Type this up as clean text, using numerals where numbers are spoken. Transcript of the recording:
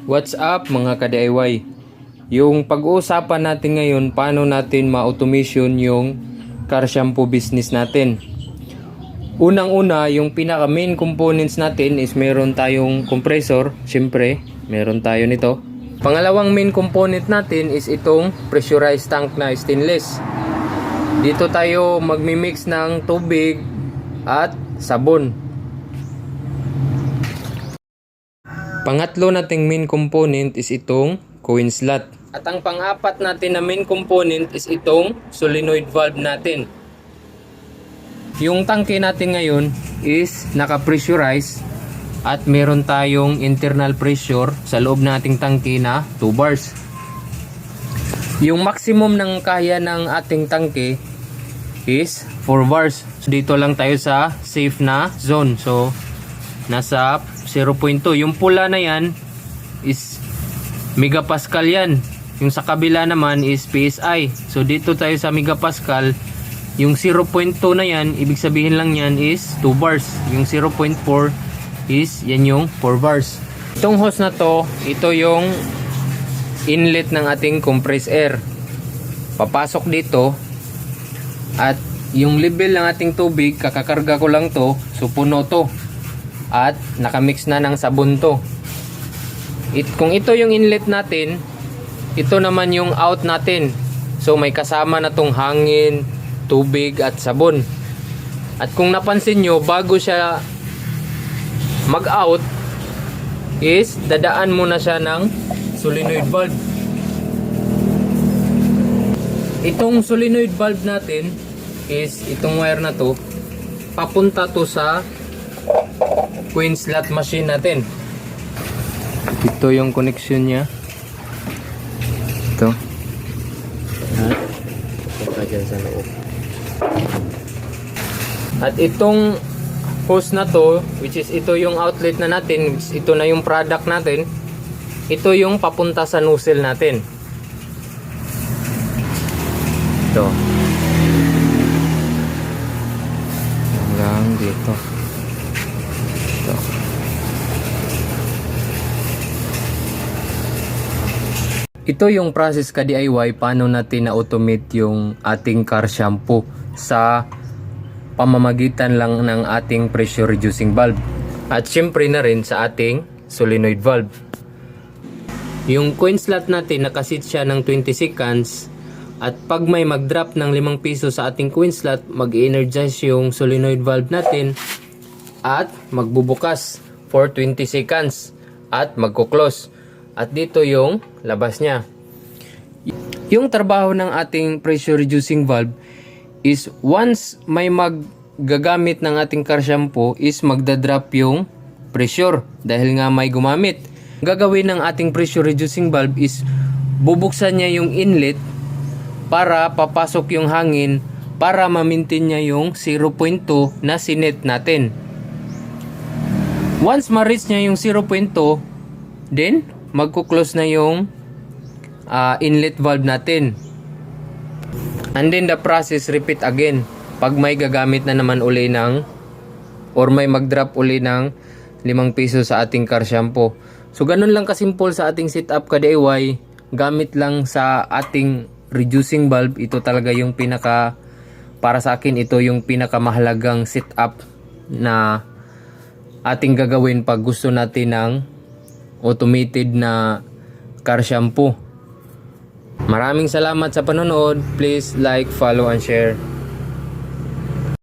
What's up mga ka-DIY? Yung pag-uusapan natin ngayon, paano natin ma-automation yung car shampoo business natin. Unang-una, yung pinaka main components natin is meron tayong compressor. Siyempre, meron tayo nito. Pangalawang main component natin is itong pressurized tank na stainless. Dito tayo magmi-mix ng tubig at sabon. Pangatlo nating main component is itong coin slot. At ang pang-apat natin na main component is itong solenoid valve natin. Yung tangke natin ngayon is naka-pressurize at meron tayong internal pressure sa loob nating tangke na 2 bars. Yung maximum ng kaya ng ating tangke is 4 bars. So, dito lang tayo sa safe na zone. So, nasa 0.2. Yung pula na yan is megapascal yan. Yung sa kabila naman is PSI. So dito tayo sa megapascal. Yung 0.2 na yan, ibig sabihin lang yan is 2 bars. Yung 0.4 is yan yung 4 bars. Itong hose na to, ito yung inlet ng ating compressed air. Papasok dito at yung level ng ating tubig, kakakarga ko lang to, so puno to. At nakamix na ng sabon to. Kung ito yung inlet natin, ito naman yung out natin. So may kasama na tong hangin, tubig at sabon. At kung napansin nyo, bago siya mag-out is dadaan muna siya ng solenoid valve. Itong solenoid valve natin is itong wire na to, papunta to sa coin slot machine natin. Ito yung connection niya. Ito. Punta dyan sa loob. At itong hose na to, which is ito yung outlet na natin, ito na yung product natin, ito yung papunta sa nozzle natin. Ito. Hanggang dito. Ito. Ito yung process ka DIY paano natin na-automate yung ating car shampoo sa pamamagitan lang ng ating pressure reducing valve. At syempre na rin sa ating solenoid valve. Yung coin slot natin nakasit siya ng 20 seconds at pag may mag-drop ng 5 piso sa ating coin slot, mag-energize yung solenoid valve natin at magbubukas for 20 seconds at magko-close. At dito yung labas niya. Yung trabaho ng ating pressure reducing valve is once may maggagamit ng ating car shampoo is magdadrop yung pressure dahil nga may gumamit. Gagawin ng ating pressure reducing valve is bubuksan niya yung inlet para papasok yung hangin para ma-maintain niya yung 0.2 na sinet natin. Once ma-reach niya yung 0.2, then magko-close na yung inlet valve natin. And then the process repeat again. Pag may gagamit na naman uli ng or may mag-drop uli ng 5 piso sa ating car shampoo. So ganun lang kasimple sa ating setup ka DIY. Gamit lang sa ating reducing valve. Ito talaga yung pinaka, para sa akin ito yung pinakamahalagang setup na ating gagawin pag gusto natin ng automated na car shampoo. Maraming salamat sa panonood. Please like, follow, and share.